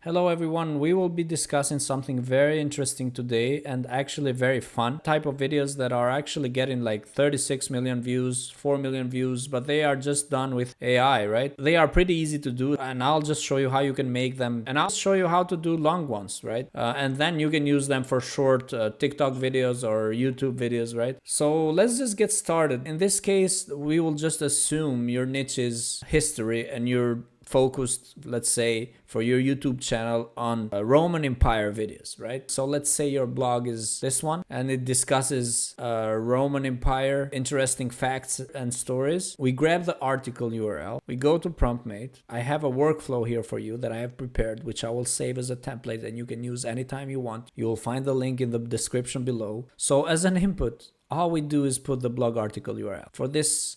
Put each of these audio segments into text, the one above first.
Hello everyone, we will be discussing something very interesting today and actually very fun type of videos that are actually getting like 36 million views, 4 million views, but they are just done with AI, right? They are pretty easy to do and I'll just show you how you can make them and I'll show you how to do long ones, right? And then you can use them for short TikTok videos or YouTube videos, right? So let's just get started. In this case, we will just assume your niche is history and you're focused, let's say, for your YouTube channel on Roman Empire videos, right? So let's say your blog is this one and it discusses Roman Empire, interesting facts and stories. We grab the article URL, we go to Promptmate. I have a workflow here for you that I have prepared, which I will save as a template and you can use anytime you want. You will find the link in the description below. So as an input, all we do is put the blog article URL. For this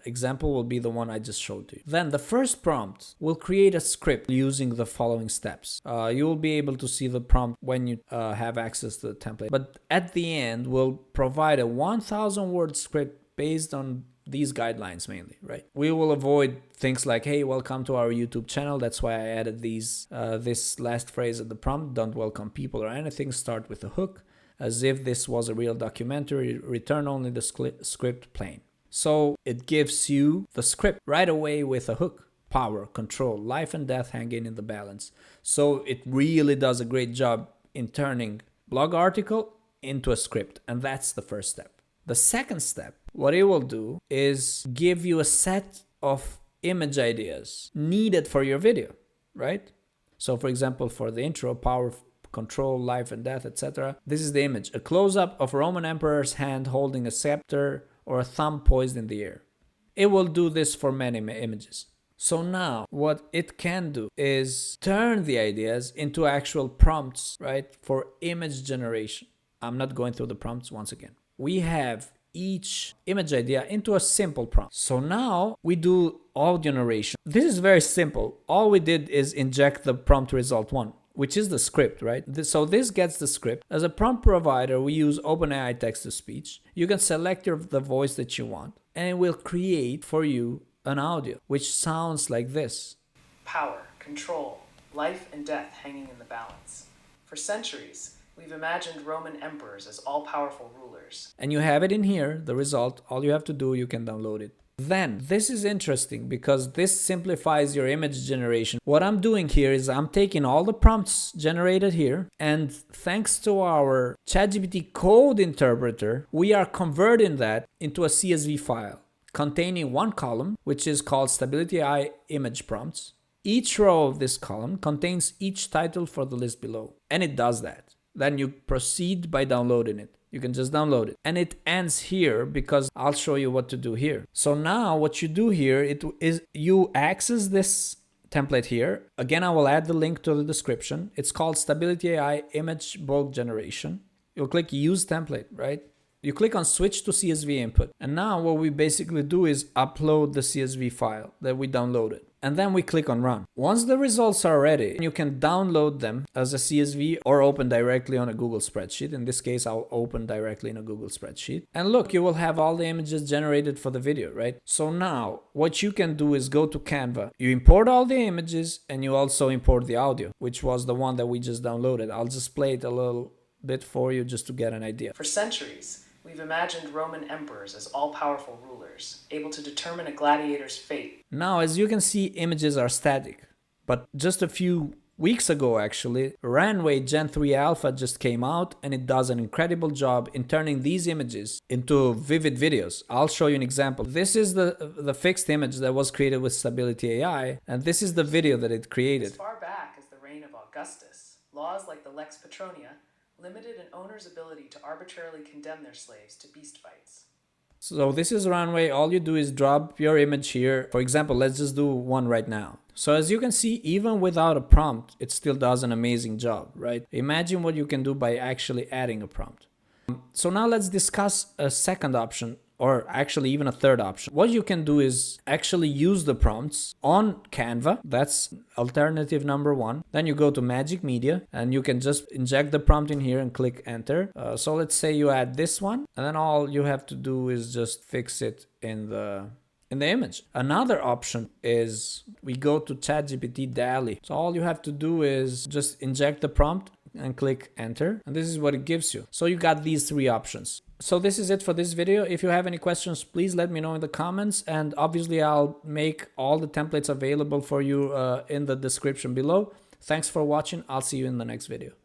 example will be the one I just showed you. Then the first prompt will create a script using the following steps. You will be able to see the prompt when you have access to the template. But at the end, we'll provide a 1,000 word script based on these guidelines mainly, right? We will avoid things like, hey, welcome to our YouTube channel. That's why I added this last phrase at the prompt. Don't welcome people or anything. Start with a hook. As if this was a real documentary, return only the script plain. So it gives you the script right away with a hook. Power, control, life and death hanging in the balance. So it really does a great job in turning blog article into a script. And that's the first step. The second step, what it will do is give you a set of image ideas needed for your video, right? So for example, for the intro, power, control, life and death, etc. This is the image. A close-up of a Roman emperor's hand holding a scepter or a thumb poised in the air. It will do this for many images. So now what it can do is turn the ideas into actual prompts, right? For image generation. I'm not going through the prompts once again. We have each image idea into a simple prompt. So now we do audio narration. This is very simple. All we did is inject the prompt result one, which is the script, right? So this gets the script. As a prompt provider, we use OpenAI text-to-speech. You can select the voice that you want, and it will create for you an audio, which sounds like this. Power, control, life and death hanging in the balance. For centuries, we've imagined Roman emperors as all-powerful rulers. And you have it in here, the result. All you have to do, you can download it. Then, this is interesting because this simplifies your image generation. What I'm doing here is I'm taking all the prompts generated here, and thanks to our ChatGPT code interpreter, we are converting that into a CSV file containing one column, which is called StabilityAI image prompts. Each row of this column contains each title for the list below, and it does that. Then you proceed by downloading it. You can just download it. And it ends here because I'll show you what to do here. So now what you do here is you access this template here. Again, I will add the link to the description. It's called StabilityAI Image Bulk Generation. You'll click Use Template, right? You click on Switch to CSV Input. And now what we basically do is upload the CSV file that we downloaded. And then we click on Run. Once the results are ready, you can download them as a CSV or open directly on a Google spreadsheet. In this case, I'll open directly in a Google spreadsheet. And look, you will have all the images generated for the video, right? So now what you can do is go to Canva. You import all the images and you also import the audio, which was the one that we just downloaded. I'll just play it a little bit for you just to get an idea. For centuries, we've imagined Roman emperors as all-powerful rulers, able to determine a gladiator's fate. Now, as you can see, images are static. But just a few weeks ago, actually, Runway Gen 3 Alpha just came out and it does an incredible job in turning these images into vivid videos. I'll show you an example. This is the fixed image that was created with StabilityAI, and this is the video that it created. As far back as the reign of Augustus, laws like the Lex Patronia limited an owner's ability to arbitrarily condemn their slaves to beast fights. So this is Runway. All you do is drop your image here. For example, let's just do one right now. So as you can see, even without a prompt, it still does an amazing job, right? Imagine what you can do by actually adding a prompt. So now let's discuss a second option, or actually even a third option. What you can do is actually use the prompts on Canva. That's alternative number one. Then you go to Magic Media and you can just inject the prompt in here and click enter. So let's say you add this one, and then all you have to do is just fix it in the in the image. Another option is we go to ChatGPT daily. So all you have to do is just inject the prompt and click enter, and this is what it gives you. So you got these three options. So this is it for this video. If you have any questions, please let me know in the comments, and obviously I'll make all the templates available for you in the description below. Thanks for watching. I'll see you in the next video.